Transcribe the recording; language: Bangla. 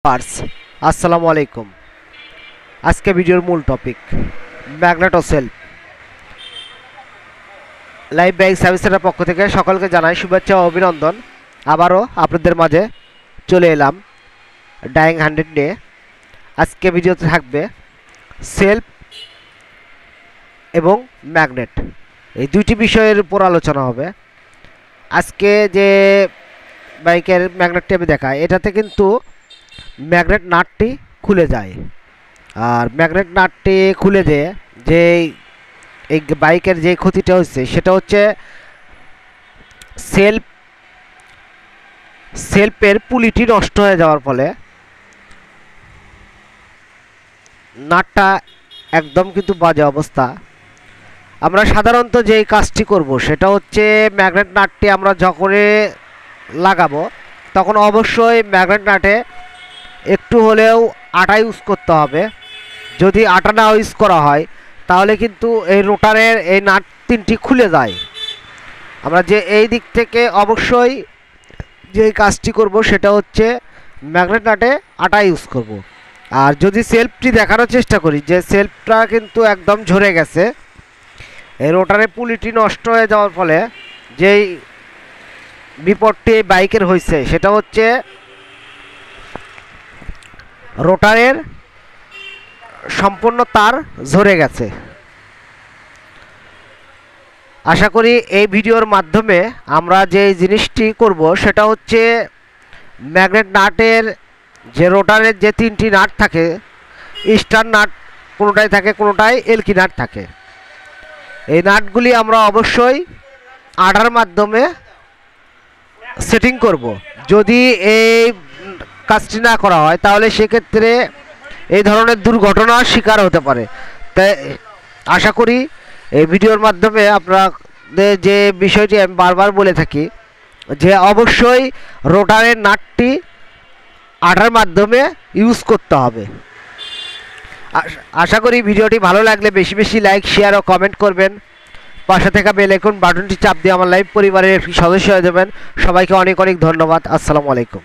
ভিউয়ার্স আসসালামু আলাইকুম। আজকে ভিডিওর মূল টপিক ম্যাগনেট ও সেলফ। লাইভ বাইক সার্ভিসের পক্ষ থেকে সকলকে জানাই শুভেচ্ছা ও অভিনন্দন। আবারও আপনাদের মাঝে চলে এলাম ডাইং 100 নিয়ে। আজকে ভিডিওতে থাকবে সেলফ এবং ম্যাগনেট, এই দুইটি বিষয়ের উপর আলোচনা হবে। আজকে যে বাইকের ম্যাগনেটটি আমি দেখাই, এটাতে কিন্তু ম্যাগনেট নাটটি খুলে যায়। আর ম্যাগনেট নাটটি খুলে দিয়ে যে এই বাইকের যে ক্ষতিটা হচ্ছে সেটা হচ্ছে সেলফের পুলিটি নষ্ট হয়ে যাওয়ার ফলে নাটটা একদম কিন্তু বাজে অবস্থা। আমরা সাধারণত যেই কাজটি করব সেটা হচ্ছে ম্যাগনেট নাটটি আমরা যখনই লাগাবো তখন অবশ্যই ম্যাগনেট নাটে একটু হলেও আটা ইউজ করতে হবে। যদি আটা না ইউজ করা হয় তাহলে কিন্তু এই রোটারের এই নাট তিনটি খুলে যায়। আমরা যে এই দিক থেকে অবশ্যই যে কাজটি করব সেটা হচ্ছে ম্যাগনেট নাটে আটা ইউজ করব। আর যদি সেলফটি দেখানোর চেষ্টা করি যে সেলফটা কিন্তু একদম ঝরে গেছে, এই রোটারের পুলিটি নষ্ট হয়ে যাওয়ার ফলে যেই বিপদটি বাইকের হয়েছে সেটা হচ্ছে রোটারের সম্পূর্ণ তার ঝরে গেছে। আশা করি এই ভিডিওর মাধ্যমে আমরা যে জিনিসটি করব সেটা হচ্ছে ম্যাগনেট নাটের যে রোটারের যে তিনটি নাট থাকে, স্টার নাট কোনোটাই থাকে, কোনোটাই এলকি নাট থাকে। এই নাটগুলি আমরা অবশ্যই আটার মাধ্যমে সেটিং করব। যদি এই কাজটি না করা হয় তাহলে সেক্ষেত্রে এই ধরনের দুর্ঘটনার শিকার হতে পারে। তাই আশা করি এই ভিডিওর মাধ্যমে আপনাদের যে বিষয়টি আমি বারবার বলে থাকি যে অবশ্যই রোটারের নাটটি আটার মাধ্যমে ইউজ করতে হবে। আশা করি ভিডিওটি ভালো লাগলে বেশি বেশি লাইক, শেয়ার ও কমেন্ট করবেন। পাশে থাকা বেল আইকন বাটনটি চাপ দিয়ে আমার লাইভ পরিবারের সদস্য হয়ে যাবেন। সবাইকে অনেক অনেক ধন্যবাদ। আসসালামু আলাইকুম।